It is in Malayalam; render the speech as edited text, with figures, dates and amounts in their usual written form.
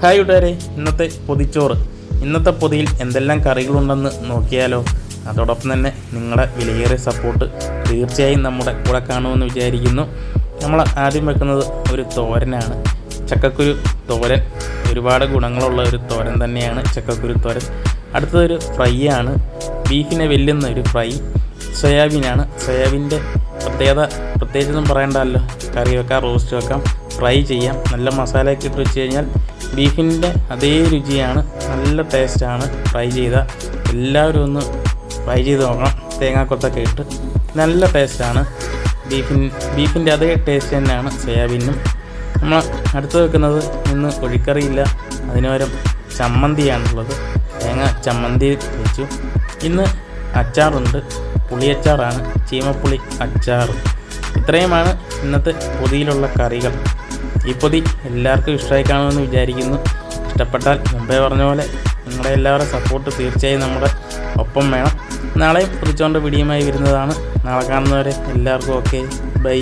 ഹായ് കൂട്ടുകാരെ, ഇന്നത്തെ പൊതിയിൽ എന്തെല്ലാം കറികളുണ്ടെന്ന് നോക്കിയാലോ. അതോടൊപ്പം തന്നെ നിങ്ങളുടെ വിലയേറിയ സപ്പോർട്ട് തീർച്ചയായും നമ്മുടെ കൂടെ കാണുമെന്ന് വിചാരിക്കുന്നു. നമ്മൾ ആദ്യം വെക്കുന്നത് ഒരു തോരനാണ്, ചക്കക്കുരു തോരൻ. ഒരുപാട് ഗുണങ്ങളുള്ള ഒരു തോരൻ തന്നെയാണ് ചക്കക്കുരു തോരൻ. അടുത്തതൊരു ഫ്രൈ ആണ്, ബീഫിനെ വെല്ലുന്ന ഒരു ഫ്രൈ. സോയാബീനാണ്. സോയാബീൻ്റെ പ്രത്യേകിച്ചൊന്നും പറയണ്ടല്ലോ, കറി വെക്കാം, റോസ്റ്റ് വെക്കാം, ഫ്രൈ ചെയ്യാം. നല്ല മസാലയൊക്കെ ഇട്ട് വെച്ച് കഴിഞ്ഞാൽ ബീഫിൻ്റെ അതേ രുചിയാണ്, നല്ല ടേസ്റ്റാണ്. ഫ്രൈ ചെയ്താൽ എല്ലാവരും ഒന്ന് ഫ്രൈ ചെയ്ത് നോക്കണം, തേങ്ങാക്കൊത്തൊക്കെ ഇട്ട് നല്ല ടേസ്റ്റാണ്. ബീഫിൻ്റെ അതേ ടേസ്റ്റ് തന്നെയാണ് സോയാബീനും. നമ്മൾ അടുത്ത് വെക്കുന്നത് ഇന്ന് കോഴിക്കറിയില്ല, അതിന് പകരം ചമ്മന്തിയാണുള്ളത്. തേങ്ങ ചമ്മന്തി വെച്ചു. ഇന്ന് അച്ചാറുണ്ട്, പുളിയച്ചാറാണ്, ചീമപ്പുളി അച്ചാർ. ഇത്രയുമാണ് ഇന്നത്തെ പൊതിയിലുള്ള കറികൾ. ഈ പൊതി എല്ലാവർക്കും ഇഷ്ടമായി കാണുമെന്ന് വിചാരിക്കുന്നു. ഇഷ്ടപ്പെട്ടാൽ മുമ്പേ പറഞ്ഞ പോലെ നിങ്ങളുടെ എല്ലാവരുടെ സപ്പോർട്ട് തീർച്ചയായും നമ്മുടെ ഒപ്പം വേണം. നാളെയും പൊതിച്ചോണ്ട് വീഡിയോയുമായി വരുന്നതാണ്. നാളെ കാണുന്നവരെ എല്ലാവർക്കും ഓക്കെ, ബൈ.